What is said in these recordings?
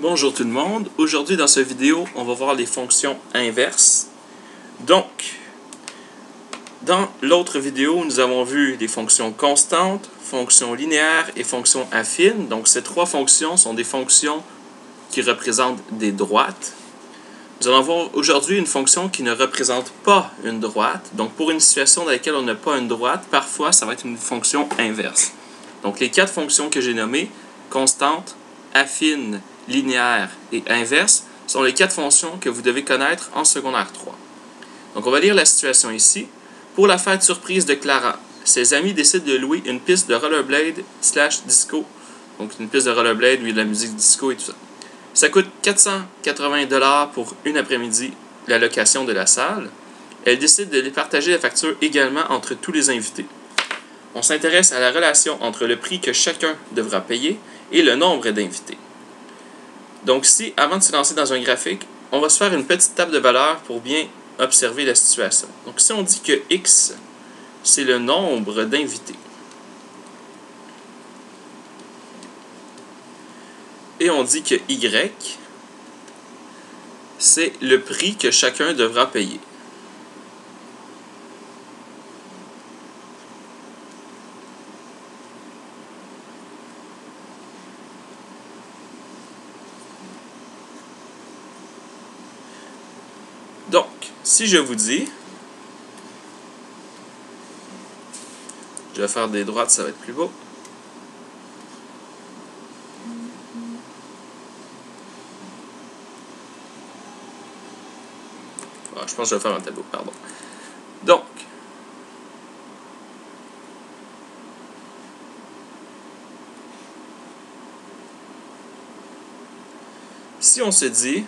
Bonjour tout le monde, aujourd'hui dans cette vidéo on va voir les fonctions inverses. Donc, dans l'autre vidéo nous avons vu les fonctions constantes, fonctions linéaires et fonctions affines. Donc ces trois fonctions sont des fonctions qui représentent des droites. Nous allons voir aujourd'hui une fonction qui ne représente pas une droite. Donc pour une situation dans laquelle on n'a pas une droite, parfois ça va être une fonction inverse. Donc les quatre fonctions que j'ai nommées, constante, affine, linéaire et inverse, sont les quatre fonctions que vous devez connaître en secondaire 3. Donc on va lire la situation ici. Pour la fête surprise de Clara, ses amis décident de louer une piste de rollerblade / disco. Donc une piste de rollerblade, il y a de la musique disco et tout ça. Ça coûte 480 $ pour une après-midi la location de la salle. Elle décide de partager la facture également entre tous les invités. On s'intéresse à la relation entre le prix que chacun devra payer et le nombre d'invités. Donc ici, avant de se lancer dans un graphique, on va se faire une petite table de valeurs pour bien observer la situation. Donc si on dit que X, c'est le nombre d'invités. Et on dit que Y, c'est le prix que chacun devra payer. Donc, si je vous dis, je vais faire des droites, ça va être plus beau. Je pense que je vais faire un tableau, pardon. Donc, si on se dit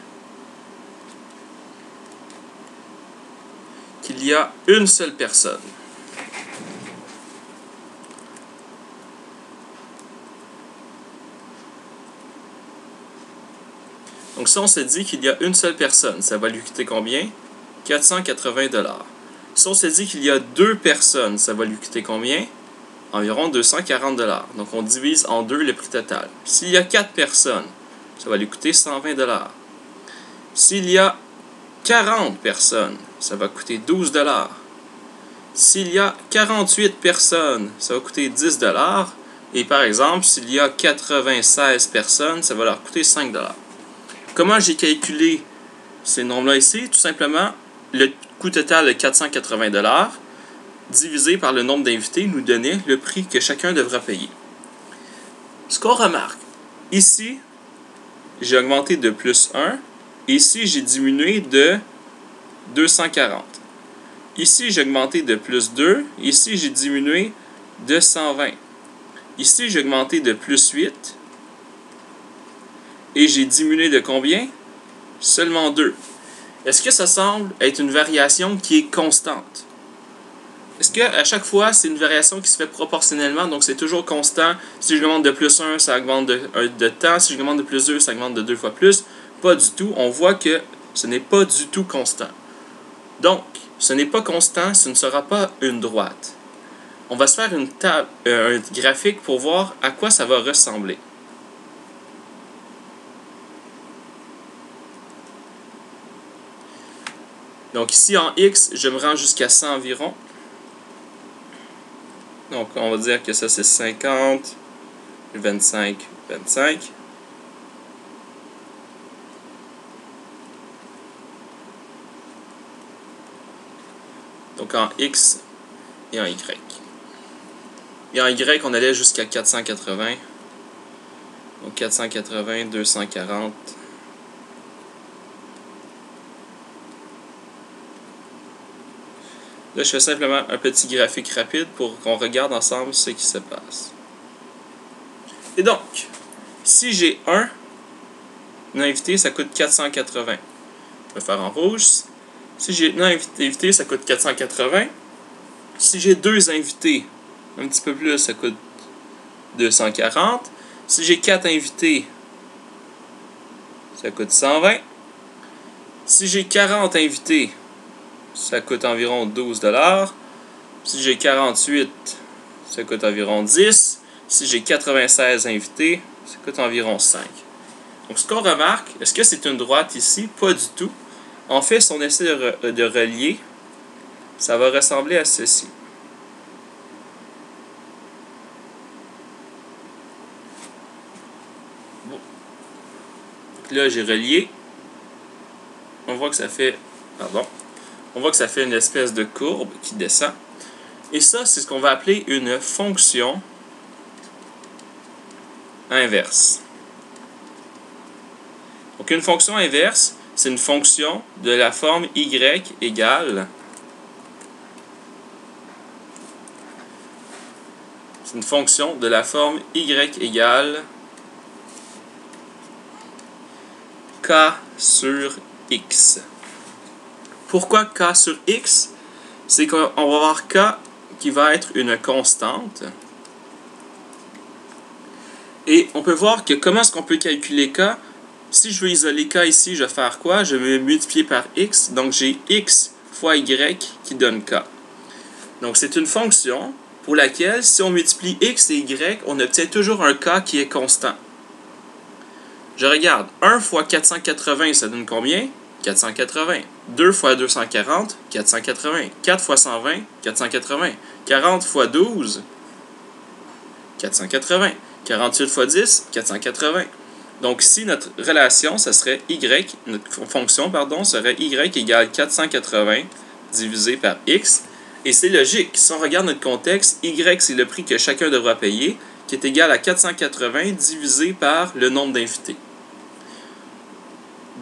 qu'il y a une seule personne, donc si on se dit qu'il y a une seule personne, ça va lui coûter combien? 480 $. Si on se dit qu'il y a deux personnes, ça va lui coûter combien? Environ 240 $. Donc on divise en deux le prix total. S'il y a 4 personnes, ça va lui coûter 120 $. S'il y a 40 personnes, ça va coûter 12 $. S'il y a 48 personnes, ça va coûter 10 $. Et par exemple, s'il y a 96 personnes, ça va leur coûter 5 $. Comment j'ai calculé ces nombres-là ici? Tout simplement, le coût total de 480 $ divisé par le nombre d'invités nous donnait le prix que chacun devra payer. Ce qu'on remarque, ici, j'ai augmenté de plus 1. Ici, j'ai diminué de 240. Ici, j'ai augmenté de plus 2. Ici, j'ai diminué de 120. Ici, j'ai augmenté de plus 8. Et j'ai diminué de combien? Seulement 2. Est-ce que ça semble être une variation qui est constante? Est-ce qu'à chaque fois, c'est une variation qui se fait proportionnellement, donc c'est toujours constant? Si je augmente de plus 1, ça augmente de temps. Si je augmente de plus 2, ça augmente de 2 fois plus. Pas du tout. On voit que ce n'est pas du tout constant. Donc, ce n'est pas constant, ce ne sera pas une droite. On va se faire un graphique pour voir à quoi ça va ressembler. Donc ici, en X, je me rends jusqu'à 100 environ. Donc on va dire que ça c'est 50, 25, 25. Donc en X et en Y. Et en Y, on allait jusqu'à 480. Donc 480, 240. Là, je fais simplement un petit graphique rapide pour qu'on regarde ensemble ce qui se passe. Et donc, si j'ai un invité, ça coûte 480. Je vais faire en rouge. Si j'ai un invité, ça coûte 480. Si j'ai deux invités, un petit peu plus, ça coûte 240. Si j'ai 4 invités, ça coûte 120. Si j'ai 40 invités, ça coûte environ 12 $. Si j'ai 48, ça coûte environ 10. Si j'ai 96 invités, ça coûte environ 5. Donc, ce qu'on remarque, est-ce que c'est une droite ici? Pas du tout. En fait, si on essaie de relier, ça va ressembler à ceci. Bon. Là, j'ai relié. On voit que ça fait... Pardon. On voit que ça fait une espèce de courbe qui descend. Et ça, c'est ce qu'on va appeler une fonction inverse. Donc, une fonction inverse, c'est une fonction de la forme y égale... C'est une fonction de la forme y égale k sur x. Pourquoi k sur x? C'est qu'on va avoir k qui va être une constante. Et on peut voir que comment est-ce qu'on peut calculer k? Si je veux isoler k ici, je vais faire quoi? Je vais multiplier par x. Donc j'ai x fois y qui donne k. Donc c'est une fonction pour laquelle, si on multiplie x et y, on obtient toujours un k qui est constant. Je regarde, 1 fois 480, ça donne combien? 480. 2 fois 240, 480. 4 fois 120, 480. 40 fois 12, 480. 48 fois 10, 480. Donc ici, notre relation, ça serait notre fonction, serait y égale 480 divisé par x. Et c'est logique. Si on regarde notre contexte, y, c'est le prix que chacun devra payer, qui est égal à 480 divisé par le nombre d'invités.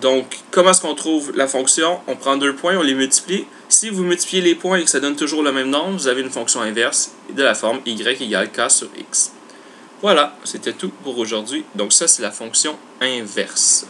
Donc, comment est-ce qu'on trouve la fonction? On prend deux points, on les multiplie. Si vous multipliez les points et que ça donne toujours le même nombre, vous avez une fonction inverse de la forme y égale k sur x. Voilà, c'était tout pour aujourd'hui. Donc ça, c'est la fonction inverse.